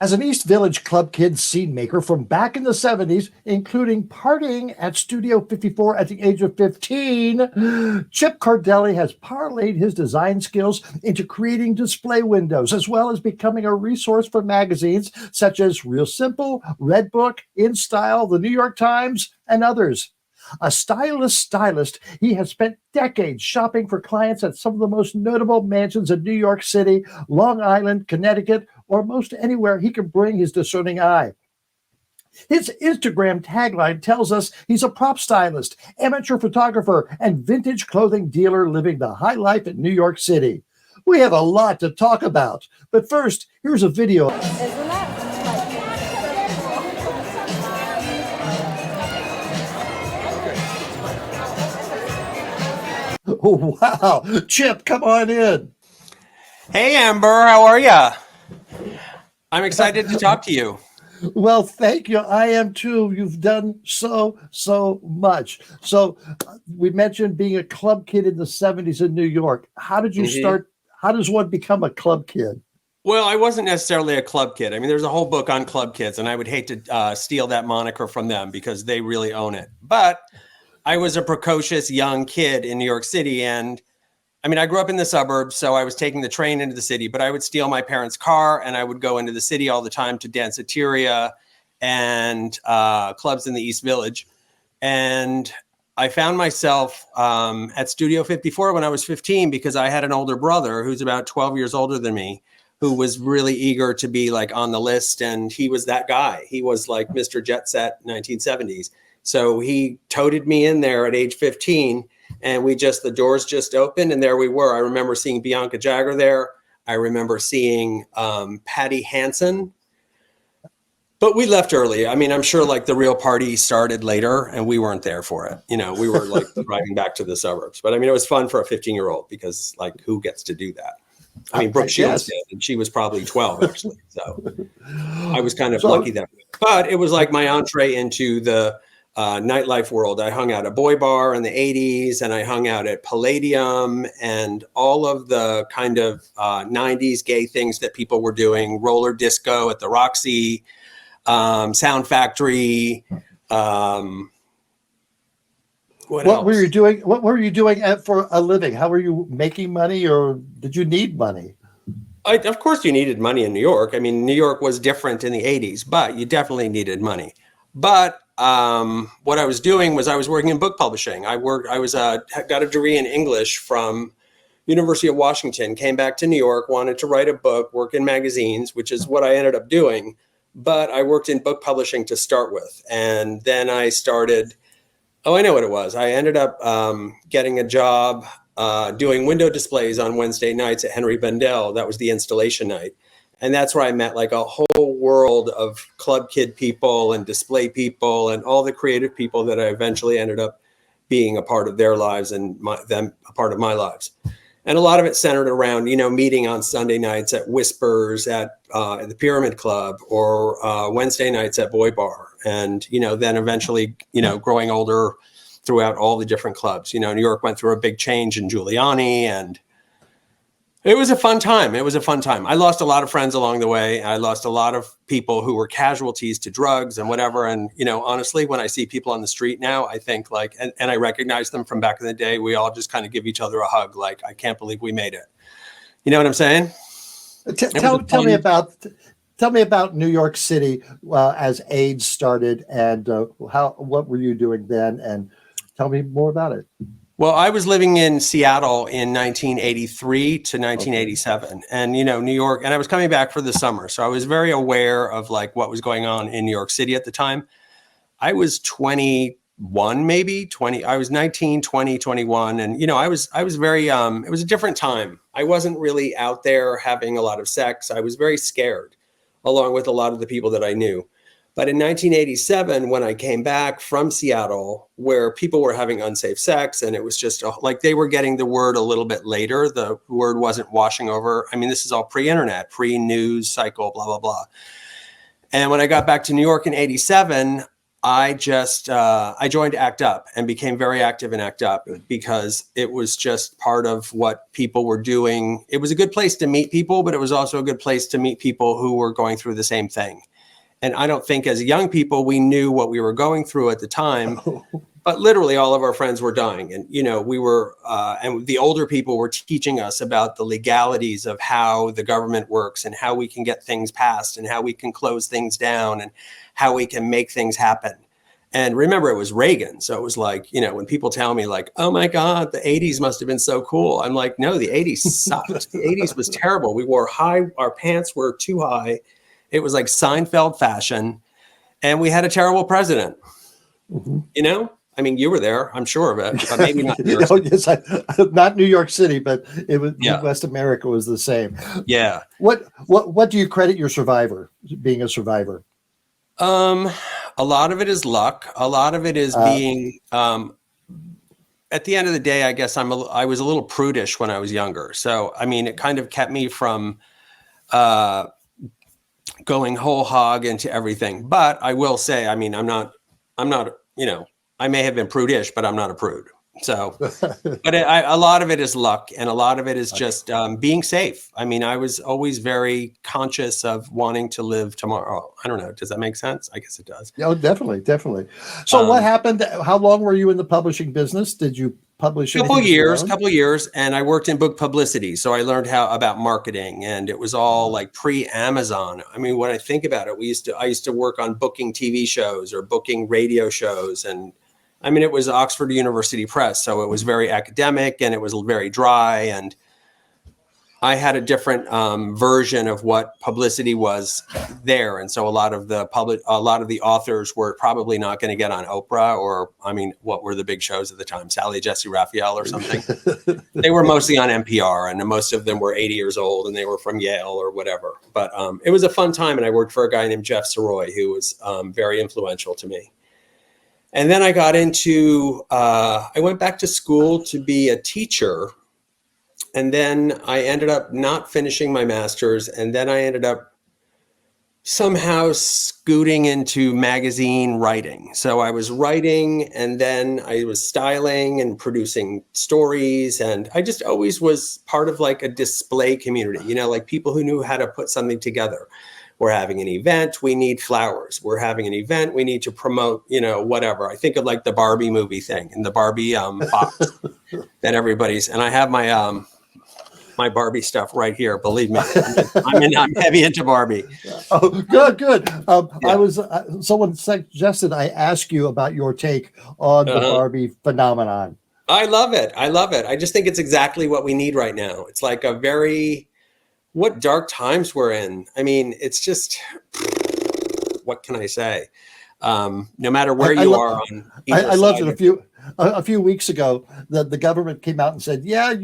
As an East Village club kid scene maker from back in the 70s, including partying at Studio 54 at the age of 15, Chip Cordelli has parlayed his design skills into creating display windows, as well as becoming a resource for magazines such as Real Simple, Redbook, In Style, The New York Times, and others. A stylist, he has spent decades shopping for clients at some of the most notable mansions in New York City, Long Island, Connecticut, or most anywhere he can bring his discerning eye. His Instagram tagline tells us he's a prop stylist, amateur photographer, and vintage clothing dealer living the high life in New York City. We have a lot to talk about, but first, here's a video. Oh, wow. Chip, come on in. Hey, Amber, how are ya? I'm excited to talk to you. Well, thank you. I am too. You've done so much. So we mentioned being a club kid in the 70s in New York. How did you start? How does one become a club kid? Well, I wasn't necessarily a club kid. I mean, there's a whole book on club kids, and I would hate to steal that moniker from them because they really own it. But I was a precocious young kid in New York City. And I mean, I grew up in the suburbs, so I was taking the train into the city, but I would steal my parents' car and I would go into the city all the time to danceteria and clubs in the East Village. And I found myself at Studio 54 when I was 15 because I had an older brother who's about 12 years older than me, who was really eager to be like on the list. And he was that guy. He was like Mr. Jet Set 1970s. So he toted me in there at age 15 and the doors just opened and there we were. I remember seeing Bianca Jagger there. I remember seeing Patty Hansen, but we left early. I mean, I'm sure like the real party started later and we weren't there for it. You know, we were like driving back to the suburbs, but I mean, it was fun for a 15-year-old because like who gets to do that? I mean, Brooke Shields did, and she was probably 12 actually. So I was kind of lucky that way. But it was like my entree into the nightlife world. I hung out at Boy Bar in the 80s and I hung out at Palladium and all of the kind of 90s gay things that people were doing, roller disco at the Roxy, Sound Factory. What were you doing? What were you doing for a living? How were you making money, or did you need money? Of course you needed money in New York. I mean, New York was different in the 80s, but you definitely needed money. But what I was doing was I was working in book publishing. I got a degree in English from University of Washington, came back to New York, wanted to write a book, work in magazines, which is what I ended up doing. But I worked in book publishing to start with. And then I started, I know what it was. I ended up getting a job doing window displays on Wednesday nights at Henry Bendel. That was the installation night. And that's where I met like a whole world of club kid people and display people and all the creative people that I eventually ended up being a part of their lives and them a part of my lives. And a lot of it centered around, you know, meeting on Sunday nights at Whispers at the Pyramid Club or Wednesday nights at Boy Bar. And, you know, then eventually, you know, growing older throughout all the different clubs. You know, New York went through a big change in Giuliani and it was a fun time. It was a fun time. I lost a lot of friends along the way. I lost a lot of people who were casualties to drugs and whatever. And, you know, honestly, when I see people on the street now, I think like, and I recognize them from back in the day, we all just kind of give each other a hug. Like, I can't believe we made it. You know what I'm saying? Tell me about New York City as AIDS started and what were you doing then? And tell me more about it. Well, I was living in Seattle in 1983 to 1987 and, you know, New York, and I was coming back for the summer. So I was very aware of like what was going on in New York City at the time. I was 21, maybe 20. I was 19, 20, 21. And, you know, I was very, it was a different time. I wasn't really out there having a lot of sex. I was very scared along with a lot of the people that I knew. But in 1987, when I came back from Seattle, where people were having unsafe sex, and it was just like they were getting the word a little bit later, the word wasn't washing over. I mean, this is all pre-internet, pre-news cycle, blah, blah, blah. And when I got back to New York in 87, I just I joined ACT UP and became very active in ACT UP because it was just part of what people were doing. It was a good place to meet people, but it was also a good place to meet people who were going through the same thing. And I don't think as young people, we knew what we were going through at the time, but literally all of our friends were dying. And, you know, we were, and the older people were teaching us about the legalities of how the government works and how we can get things passed and how we can close things down and how we can make things happen. And remember, it was Reagan. So it was like, you know, when people tell me like, oh my God, the 80s must have been so cool. I'm like, no, the 80s sucked. The 80s was terrible. We wore our pants were too high. It was like Seinfeld fashion, and we had a terrible president. Mm-hmm. You know, I mean, you were there, I'm sure of it, but maybe not. New York Oh, yes, not New York City, but it was Yeah. West America was the same. Yeah. What do you credit your being a survivor? A lot of it is luck. A lot of it is being. At the end of the day, I guess I was a little prudish when I was younger. So I mean, it kind of kept me from. Going whole hog into everything. But I will say, I mean, I'm not, you know, I may have been prudish, but I'm not a prude. So, but a lot of it is luck. And a lot of it is just being safe. I mean, I was always very conscious of wanting to live tomorrow. I don't know. Does that make sense? I guess it does. Oh, definitely. Definitely. So what happened? How long were you in the publishing business? Did you publish couple anything years, and I worked in book publicity, so I learned about marketing, and it was all like pre-Amazon. I mean, when I think about it, I used to work on booking TV shows or booking radio shows, and I mean, it was Oxford University Press, so it was very academic and it was very dry, and I had a different version of what publicity was there, and so a lot of the authors were probably not going to get on Oprah, or I mean, what were the big shows at the time? Sally Jesse Raphael or something. They were mostly on NPR, and most of them were 80 years old, and they were from Yale or whatever. But it was a fun time, and I worked for a guy named Jeff Soroy, who was very influential to me. And then I got into I went back to school to be a teacher. And then I ended up not finishing my master's. And then I ended up somehow scooting into magazine writing. So I was writing, and then I was styling and producing stories. And I just always was part of like a display community, you know, like people who knew how to put something together. We're having an event, we need flowers. We're having an event, we need to promote, you know, whatever. I think of like the Barbie movie thing and the Barbie box that everybody's, and I have my Barbie stuff right here. Believe me, I'm heavy into Barbie. Oh, good. I was someone suggested I ask you about your take on the Barbie phenomenon. I love it. I just think it's exactly what we need right now. It's like what dark times we're in. I mean, it's just, what can I say? No matter where you are on either I loved side. it. A few weeks ago, the government came out and said, yeah,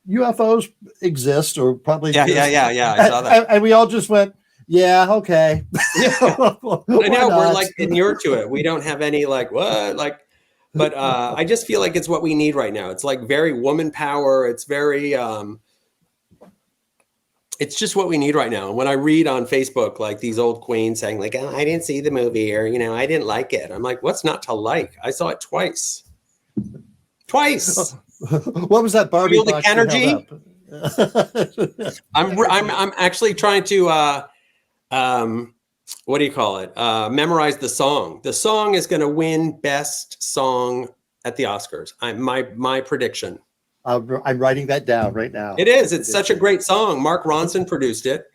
UFOs exist, or probably yeah. I saw that, and we all just went, yeah, okay. Yeah. I know we're like inured to it. We don't have any like what like, but I just feel like it's what we need right now. It's like very woman power. It's very it's just what we need right now. And when I read on Facebook like these old queens saying like, oh, I didn't see the movie, or you know, I didn't like it. I'm like, what's not to like? I saw it twice. What was that Barbie box energy? I'm actually trying to what do you call it? Memorize the song. The song is going to win best song at the Oscars. My prediction. I'm writing that down right now. It is. It's such a great song. Mark Ronson produced it.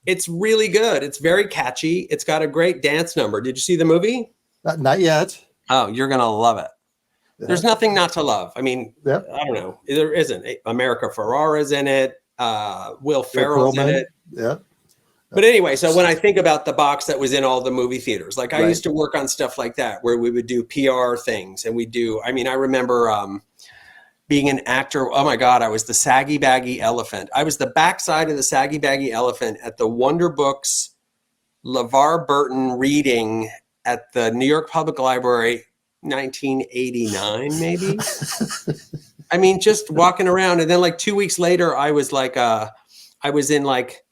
It's really good. It's very catchy. It's got a great dance number. Did you see the movie? Not yet. Oh, you're going to love it. Yeah. There's nothing not to love. I mean, I don't know. There isn't. America Ferrera's in it. Will Ferrell's in it. Yeah. But anyway, so when I think about the box that was in all the movie theaters, like I used to work on stuff like that, where we would do PR things, and I remember being an actor. Oh my God, I was the saggy baggy elephant. I was the backside of the saggy baggy elephant at the Wonder Books LeVar Burton reading at the New York Public Library, 1989, maybe. I mean, just walking around. And then like 2 weeks later, I was like, I was in like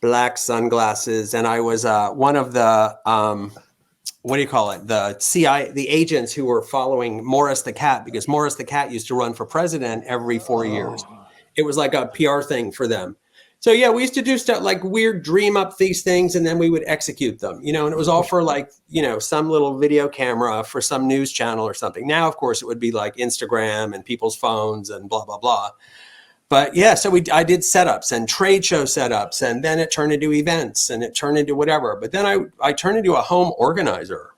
black sunglasses, and I was one of the what do you call it? The the agents who were following Morris the Cat, because Morris the Cat used to run for president every 4 years. It was like a PR thing for them. So yeah, we used to do stuff like weird dream up these things and then we would execute them, you know, and it was all for like, you know, some little video camera for some news channel or something. Now, of course, it would be like Instagram and people's phones and blah, blah, blah. But yeah, so I did setups and trade show setups, and then it turned into events and it turned into whatever. But then I turned into a home organizer.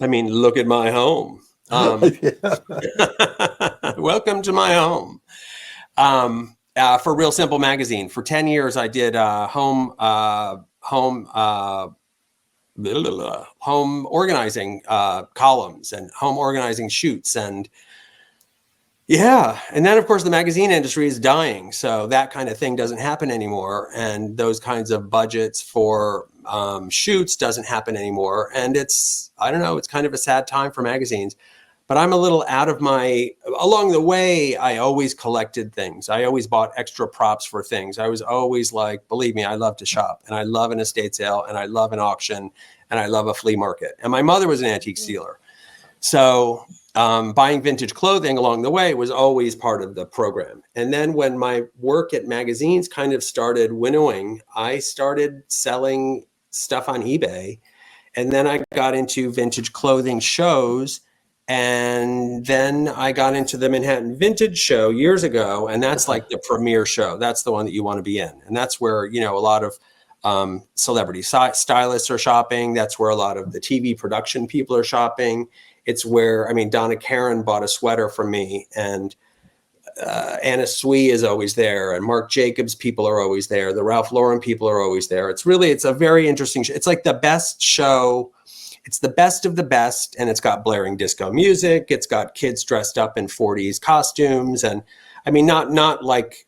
I mean, look at my home. Welcome to my home. For Real Simple Magazine. For 10 years, I did home organizing columns and home organizing shoots. And yeah, and then of course the magazine industry is dying. So that kind of thing doesn't happen anymore. And those kinds of budgets for shoots doesn't happen anymore. And I don't know, it's kind of a sad time for magazines. But I'm a little out of along the way, I always collected things. I always bought extra props for things. I was always like, believe me, I love to shop, and I love an estate sale, and I love an auction, and I love a flea market. And my mother was an antique dealer. So buying vintage clothing along the way was always part of the program. And then when my work at magazines kind of started winnowing, I started selling stuff on eBay. And then I got into vintage clothing shows. And then I got into the Manhattan Vintage Show years ago, and that's like the premier show. That's the one that you want to be in. And that's where, you know, a lot of celebrity stylists are shopping. That's where a lot of the TV production people are shopping. It's where, I mean, Donna Karan bought a sweater from me, and Anna Sui is always there, and Marc Jacobs people are always there. The Ralph Lauren people are always there. It's a very interesting show. It's like the best show. It's the best of the best, and it's got blaring disco music. It's got kids dressed up in 40s costumes, and I mean, not like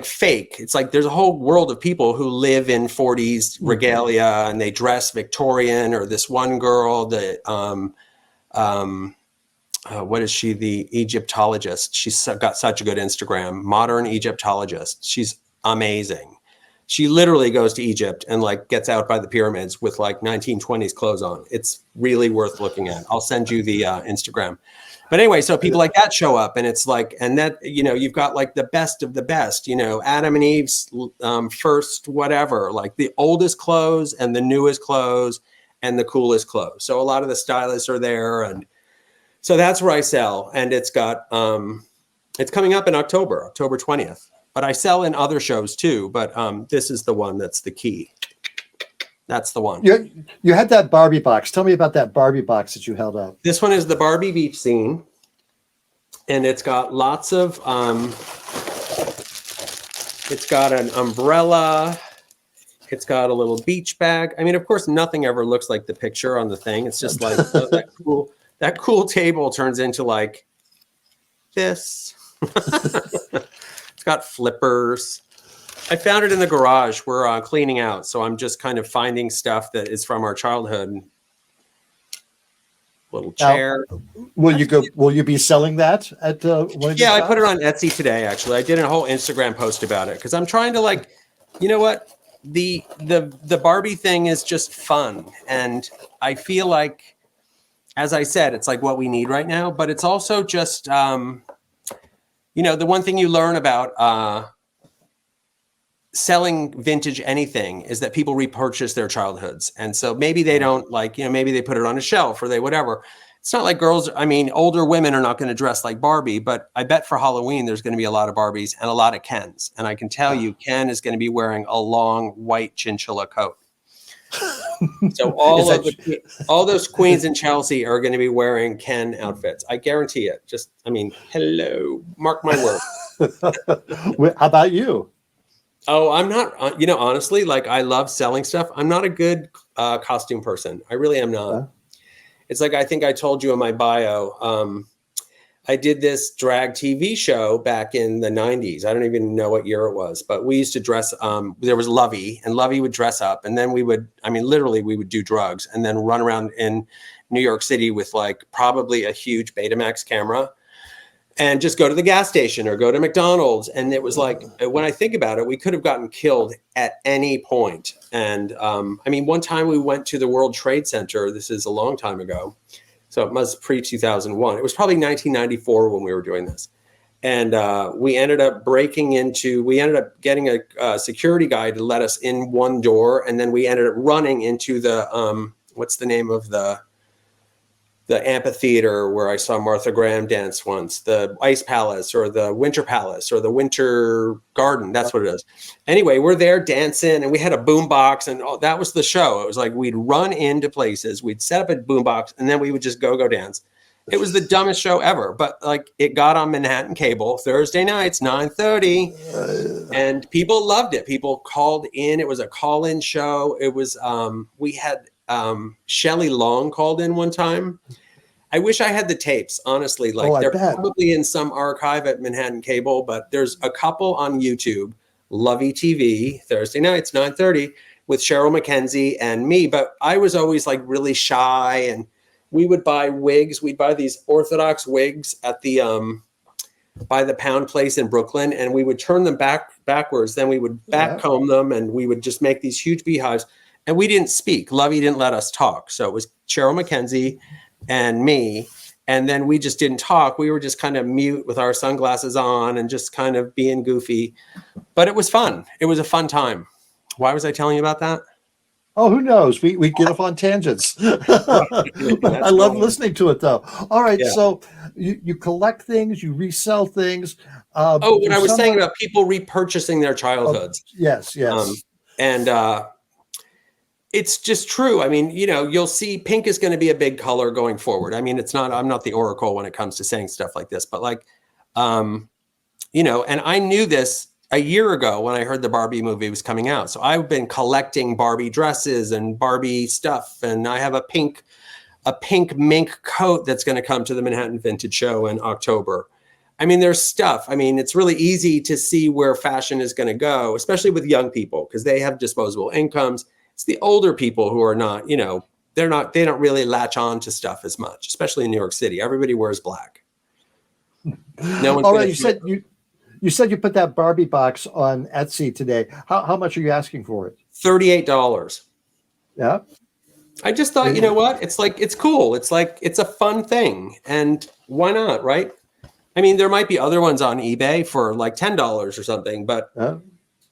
fake. It's like there's a whole world of people who live in 40s regalia, and they dress Victorian. Or this one girl, what is she? The Egyptologist. She's got such a good Instagram. Modern Egyptologist. She's amazing. She literally goes to Egypt and like gets out by the pyramids with like 1920s clothes on. It's really worth looking at. I'll send you the Instagram. But anyway, so people like that show up, and it's like, and that, you know, you've got like the best of the best, you know, Adam and Eve's first whatever, like the oldest clothes and the newest clothes and the coolest clothes. So a lot of the stylists are there, and so that's where I sell. And it's got it's coming up in October 20th. But I sell in other shows too. But this is the one that's the key. That's the one. You had that Barbie box. Tell me about that Barbie box that you held up. This one is the Barbie beach scene. And it's got lots of, it's got an umbrella. It's got a little beach bag. I mean, of course, nothing ever looks like the picture on the thing. It's just like that cool table turns into like this. It's got flippers. I found it in the garage. We're cleaning out, so I'm just kind of finding stuff that is from our childhood. Little chair. Will you be selling that at one of Yeah, I put it on Etsy today. Actually, I did a whole Instagram post about it because I'm trying to, like, you know what, the Barbie thing is just fun, and I feel like, as I said, it's like what we need right now. But it's also just, you know, the one thing you learn about selling vintage anything is that people repurchase their childhoods. And so maybe they don't, like, you know, maybe they put it on a shelf or they whatever. It's not like girls, I mean, older women are not going to dress like Barbie, but I bet for Halloween there's going to be a lot of Barbies and a lot of Kens. And I can tell you, Ken is going to be wearing a long white chinchilla coat. So all those queens in Chelsea are going to be wearing Ken outfits. I guarantee it. Just, I mean, hello, mark my word. How about you? Oh, I'm not, you know, honestly, like, I love selling stuff. I'm not a good costume person. I really am not. It's like, I think I told you in my bio, I did this drag TV show back in the 90s. I don't even know what year it was, but we used to dress, there was Lovey, and Lovey would dress up, and then we would, I mean, literally we would do drugs and then run around in New York City with like probably a huge Betamax camera. and just go to the gas station or go to McDonald's. And it was like, when I think about it, we could have gotten killed at any point. And I mean, one time we went to the World Trade Center. This is a long time ago. So it was pre-2001. It was probably 1994 when we were doing this. And we ended up getting a security guy to let us in one door. And then we ended up running into the, what's the name of the amphitheater where I saw Martha Graham dance once, the Ice Palace or the Winter Palace or the Winter Garden. That's what it is. Anyway, we're there dancing and we had a boom box and that was the show. It was like we'd run into places, we'd set up a boom box and then we would just go dance. It was the dumbest show ever, but like it got on Manhattan cable Thursday nights, 9:30, and people loved it. People called in. It was a call-in show. It was, we had Shelley Long called in one time. I wish I had the tapes, honestly. Like they're probably in some archive at Manhattan Cable, but there's a couple on YouTube. Lovey TV, Thursday nights, 9:30, with Cheryl McKenzie and me. But I was always like really shy, and we would buy wigs. We'd buy these Orthodox wigs at the by the Pound place in Brooklyn, and we would turn them backwards. Then we would backcomb them, and we would just make these huge beehives. And we didn't speak. Lovey didn't let us talk. So it was Cheryl McKenzie and me. And then we just didn't talk. We were just kind of mute with our sunglasses on and just kind of being goofy. But it was fun. It was a fun time. Why was I telling you about that? Oh, who knows? We get off on tangents. I love listening to it, though. All right. Yeah. So you collect things, you resell things. What I was saying about people repurchasing their childhoods. Yes. It's just true. I mean, you'll see pink is going to be a big color going forward. I mean, I'm not the oracle when it comes to saying stuff like this, but like, and I knew this a year ago when I heard the Barbie movie was coming out. So I've been collecting Barbie dresses and Barbie stuff. And I have a pink mink coat that's going to come to the Manhattan Vintage Show in October. I mean, there's stuff. I mean, it's really easy to see where fashion is going to go, especially with young people, because they have disposable incomes. It's the older people who are not, they don't really latch on to stuff as much, especially in New York City. Everybody wears black. No one's all right. You said you put that Barbie box on Etsy today. How much are you asking for it? $38. Yeah. I just thought, you know what? It's like, it's cool. It's like, it's a fun thing. And why not? Right. I mean, there might be other ones on eBay for like $10 or something, but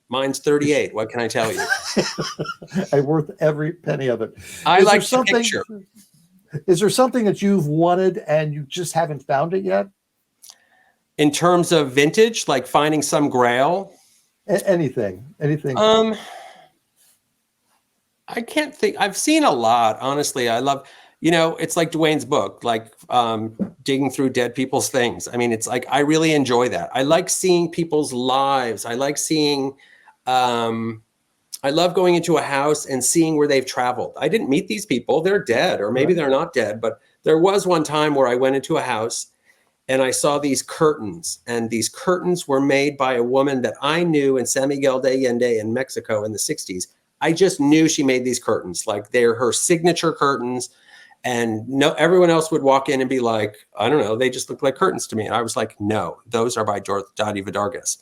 mine's 38. What can I tell you? I'm worth every penny of it. I like the picture. Is there something that you've wanted and you just haven't found it yet? In terms of vintage, like finding some grail? Anything. I can't think. I've seen a lot, honestly. I love, it's like Dwayne's book, like digging through dead people's things. I mean, it's like, I really enjoy that. I like seeing people's lives. I like seeing, I love going into a house and seeing where they've traveled. I didn't meet these people. They're dead, or maybe they're not dead. But there was one time where I went into a house and I saw these curtains, and these curtains were made by a woman that I knew in San Miguel de Allende in Mexico in the 60s. I just knew she made these curtains. Like, they're her signature curtains. And everyone else would walk in and be like, I don't know, they just look like curtains to me. And I was like, no, those are by Dottie Vidargas.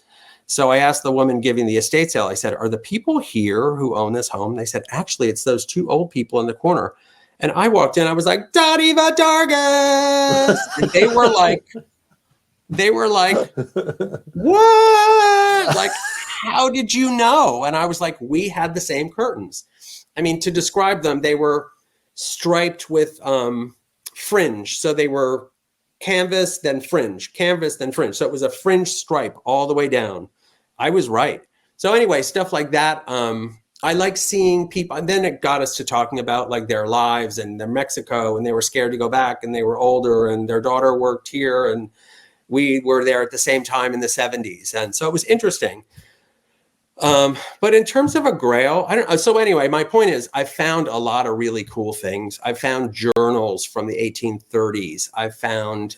So I asked the woman giving the estate sale, I said, are the people here who own this home? They said, actually, it's those two old people in the corner. And I walked in, I was like, Dottie Vidargas. And they were like, what? Like, how did you know? And I was like, we had the same curtains. I mean, to describe them, they were striped with fringe. So they were canvas, then fringe, canvas, then fringe. So it was a fringe stripe all the way down. I was right. So anyway, stuff like that. I like seeing people, and then it got us to talking about like their lives and their Mexico, and they were scared to go back, and they were older, and their daughter worked here, and we were there at the same time in the 70s. And so it was interesting. But in terms of a grail, I don't know. So anyway, my point is I found a lot of really cool things. I found journals from the 1830s. I found,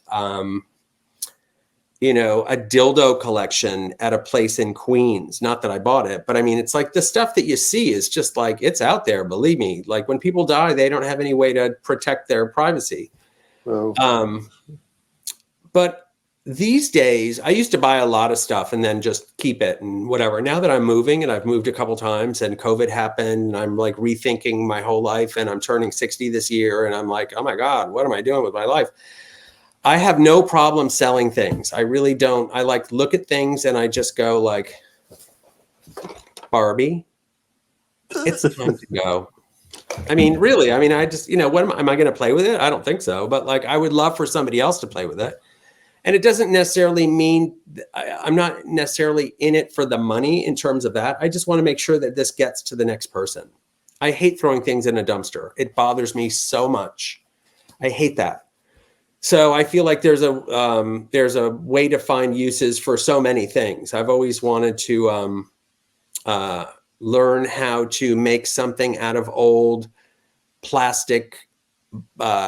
a dildo collection at a place in Queens. Not that I bought it, but I mean, it's like the stuff that you see is just like, it's out there. Believe me, like when people die, they don't have any way to protect their privacy. Well. But these days, I used to buy a lot of stuff and then just keep it and whatever. Now that I'm moving, and I've moved a couple times, and COVID happened, and I'm like rethinking my whole life, and I'm turning 60 this year, and I'm like, oh my God, what am I doing with my life? I have no problem selling things. I really don't. I like look at things and I just go like, Barbie, it's time to go. I mean, really, I mean, I just, what am I going to play with it? I don't think so. But like, I would love for somebody else to play with it. And it doesn't necessarily mean I'm not necessarily in it for the money in terms of that. I just want to make sure that this gets to the next person. I hate throwing things in a dumpster. It bothers me so much. I hate that. So I feel like there's a way to find uses for so many things. I've always wanted to learn how to make something out of old plastic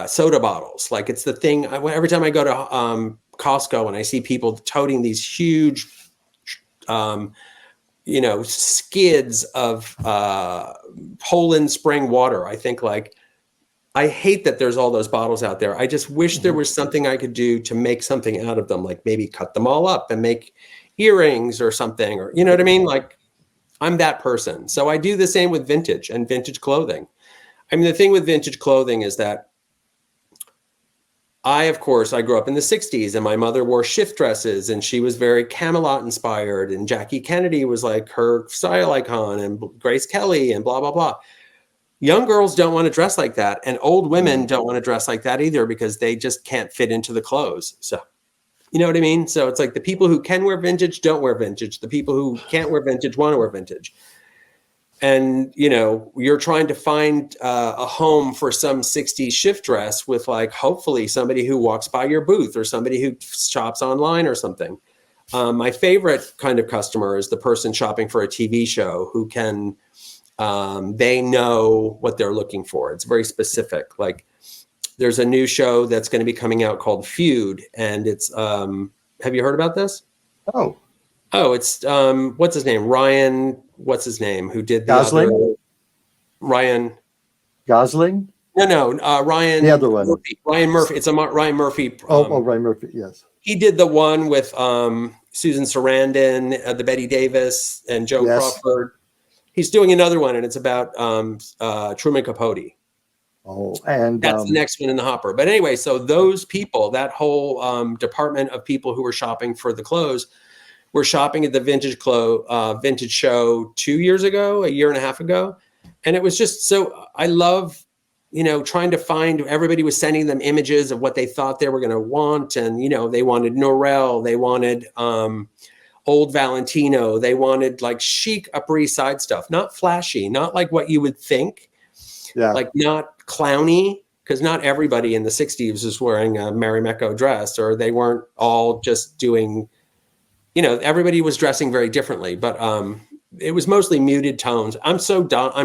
soda bottles. Like it's the thing. Every time I go to Costco and I see people toting these huge, skids of Poland spring water, I think like, I hate that there's all those bottles out there. I just wish there was something I could do to make something out of them, like maybe cut them all up and make earrings or something, or, you know what I mean? Like I'm that person. So I do the same with vintage and vintage clothing. I mean, the thing with vintage clothing is that of course, I grew up in the 60s and my mother wore shift dresses and she was very Camelot inspired, and Jackie Kennedy was like her style icon, and Grace Kelly and blah, blah, blah. Young girls don't want to dress like that. And old women don't want to dress like that either because they just can't fit into the clothes. So, you know what I mean? So it's like the people who can wear vintage don't wear vintage. The people who can't wear vintage want to wear vintage. And, you're trying to find a home for some 60s shift dress with like, hopefully somebody who walks by your booth or somebody who shops online or something. My favorite kind of customer is the person shopping for a TV show who can, they know what they're looking for. It's very specific. Like there's a new show that's going to be coming out called Feud. And it's, have you heard about this? Oh, it's what's his name? Ryan, what's his name? Who did the Gosling? other Ryan Gosling? No, Ryan. The other one. Ryan Murphy. It's a Ryan Murphy. Ryan Murphy, yes. He did the one with Susan Sarandon, the Betty Davis, and Joan Crawford. He's doing another one, and it's about Truman Capote. Oh, and that's the next one in the hopper. But anyway, so those people, that whole department of people who were shopping for the clothes, were shopping at the vintage show 2 years ago, a year and a half ago. And it was just so, I love, trying to find, everybody was sending them images of what they thought they were going to want. And, they wanted Norel, they wanted old Valentino, they wanted like chic Upper East Side stuff, not flashy, not like what you would think, like not clowny, because not everybody in the 60s was wearing a Mary Mecco dress, or they weren't all just doing, everybody was dressing very differently, but it was mostly muted tones. I'm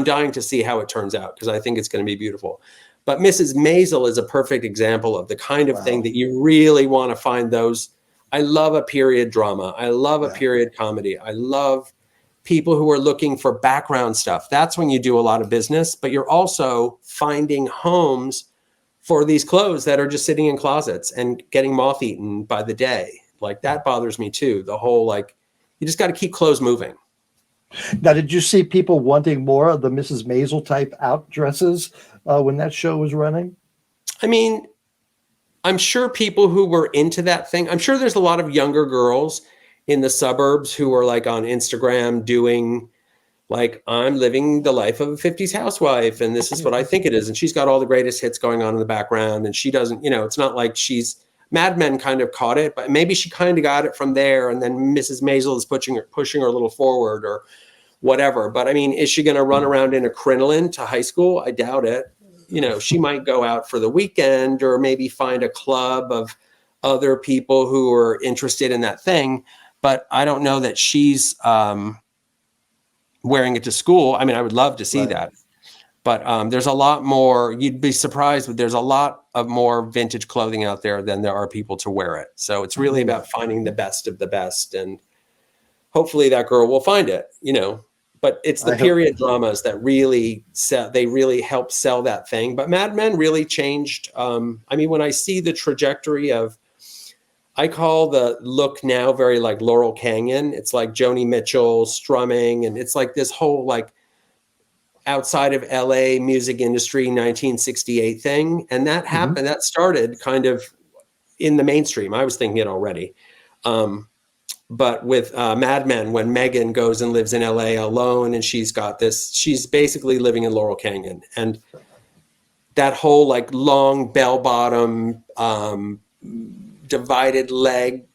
dying to see how it turns out because I think it's going to be beautiful. But Mrs. Maisel is a perfect example of the kind of thing that you really want to find those. I love a period drama. I love a period comedy. I love people who are looking for background stuff. That's when you do a lot of business, but you're also finding homes for these clothes that are just sitting in closets and getting moth-eaten by the day. Like that bothers me too. The whole, like, you just got to keep clothes moving. Now, did you see people wanting more of the Mrs. Maisel type out dresses when that show was running? I mean, I'm sure people who were into that thing, I'm sure there's a lot of younger girls in the suburbs who are like on Instagram doing like, I'm living the life of a 50s housewife and this is what I think it is. And she's got all the greatest hits going on in the background. And she doesn't, it's not like Mad Men kind of caught it, but maybe she kind of got it from there. And then Mrs. Maisel is pushing her a little forward or whatever. But I mean, is she going to run around in a crinoline to high school? I doubt it. She might go out for the weekend or maybe find a club of other people who are interested in that thing. But I don't know that she's wearing it to school. I mean, I would love to see that. But there's a lot more, you'd be surprised, but there's a lot of more vintage clothing out there than there are people to wear it. So it's really about finding the best of the best. And hopefully that girl will find it, but it's the period dramas that really they really help sell that thing. But Mad Men really changed. I mean, when I see the trajectory of I call the look now very like Laurel Canyon. It's like Joni Mitchell strumming, and it's like this whole like outside of LA music industry 1968 thing. And that happened, that started kind of in the mainstream. I was thinking it already. But with Mad Men, when Megan goes and lives in LA alone, and she's basically living in Laurel Canyon. And that whole like long bell bottom, divided leg,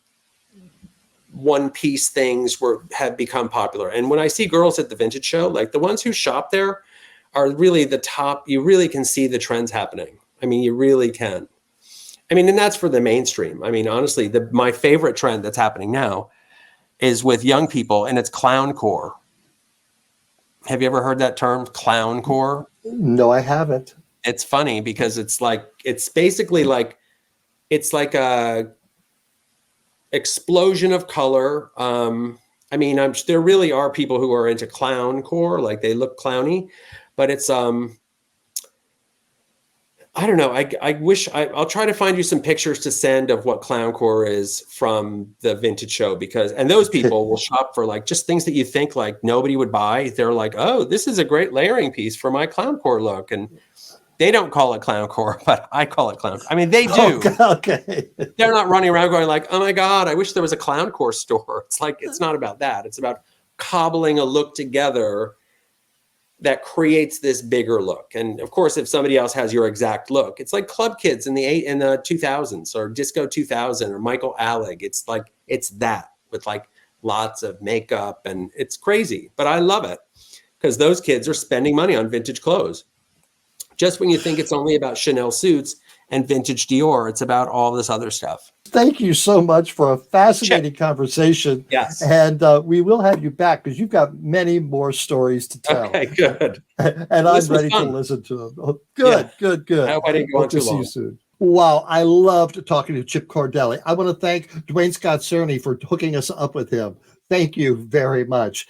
one piece things have become popular. And when I see girls at the vintage show, like the ones who shop there are really the top. You really can see the trends happening. I mean, you really can. I mean, and that's for the mainstream. I mean, honestly, my favorite trend that's happening now is with young people, and it's clowncore. Have you ever heard that term, clowncore? No, I haven't. It's funny because it's basically like, it's like a explosion of color. I mean, there really are people who are into clowncore, like they look clowny, but it's I don't know. I wish I'll try to find you some pictures to send of what clowncore is from the vintage show, and those people will shop for like just things that you think like nobody would buy. They're like, oh, this is a great layering piece for my clowncore look. And they don't call it clowncore, but I call it clowncore. I mean, they do. Okay. They're not running around going like, oh my God, I wish there was a clowncore store. It's like, it's not about that. It's about cobbling a look together that creates this bigger look. And of course, if somebody else has your exact look, it's like Club Kids in the 2000s, or Disco 2000, or Michael Alec. It's like, it's that with like lots of makeup, and it's crazy, but I love it because those kids are spending money on vintage clothes. Just when you think it's only about Chanel suits and vintage Dior, it's about all this other stuff. Thank you so much for a fascinating conversation. Yes. And we will have you back because you've got many more stories to tell. Okay, good. And I'm ready to listen to them. Oh, good. I hope I didn't go on too long. See you soon. Wow, I loved talking to Chip Cordelli. I want to thank Dwayne Scott Cerny for hooking us up with him. Thank you very much.